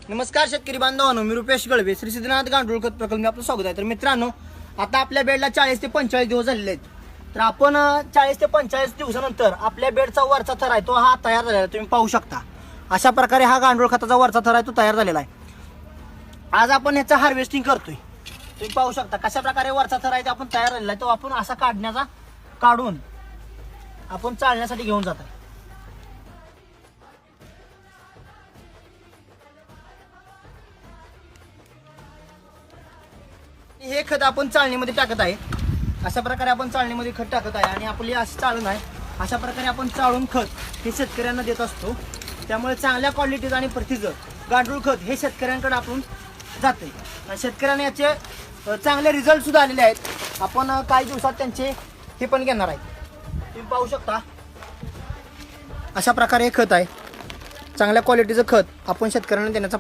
नमस्कार शेतकरी बांधवांनो, मी रुपेश गळवे, श्री सिद्धनाथ गांडूळ खत प्रकल्प आपलं स्वागत आहे. तर मित्रांनो, आता आपल्या बेडला 40 ते 45 दिवस झालेले आहेत. तर आपण 40 ते 45 दिवसानंतर आपल्या बेडचा वरचा थर आहे तो हा तयार झालेला आहे. तुम्ही पाहू शकता अशा प्रकारे हा गांडूळ खताचा वरचा थर आहे तो तयार झालेला आहे. आज आपण ह्याचं हार्वेस्टिंग करतोय. तुम्ही पाहू शकता कशा प्रकारे वरचा थर आहे तो आपण तयार झालेला आहे. तो आपण असा काढून आपण चालण्यासाठी घेऊन जात आहे. हे खत आपण चाळणीमध्ये टाकत आहे. अशा प्रकारे आपण चाळणीमध्ये खत टाकत आहे आणि आपली अशी चाळण आहे. अशा प्रकारे आपण चाळून खत हे शेतकऱ्यांना देत असतो. त्यामुळे चांगल्या क्वालिटीचं आणि प्रतीचं गांडूळ खत हे शेतकऱ्यांकडे आपण जाते आणि शेतकऱ्यांना याचे चांगले रिझल्ट सुद्धा आलेले आहेत. आपण काही दिवसात त्यांचे हे पण घेणार आहे. तुम्ही पाहू शकता अशा प्रकारे हे खत आहे. चांगल्या क्वालिटीचं खत आपण शेतकऱ्यांना देण्याचा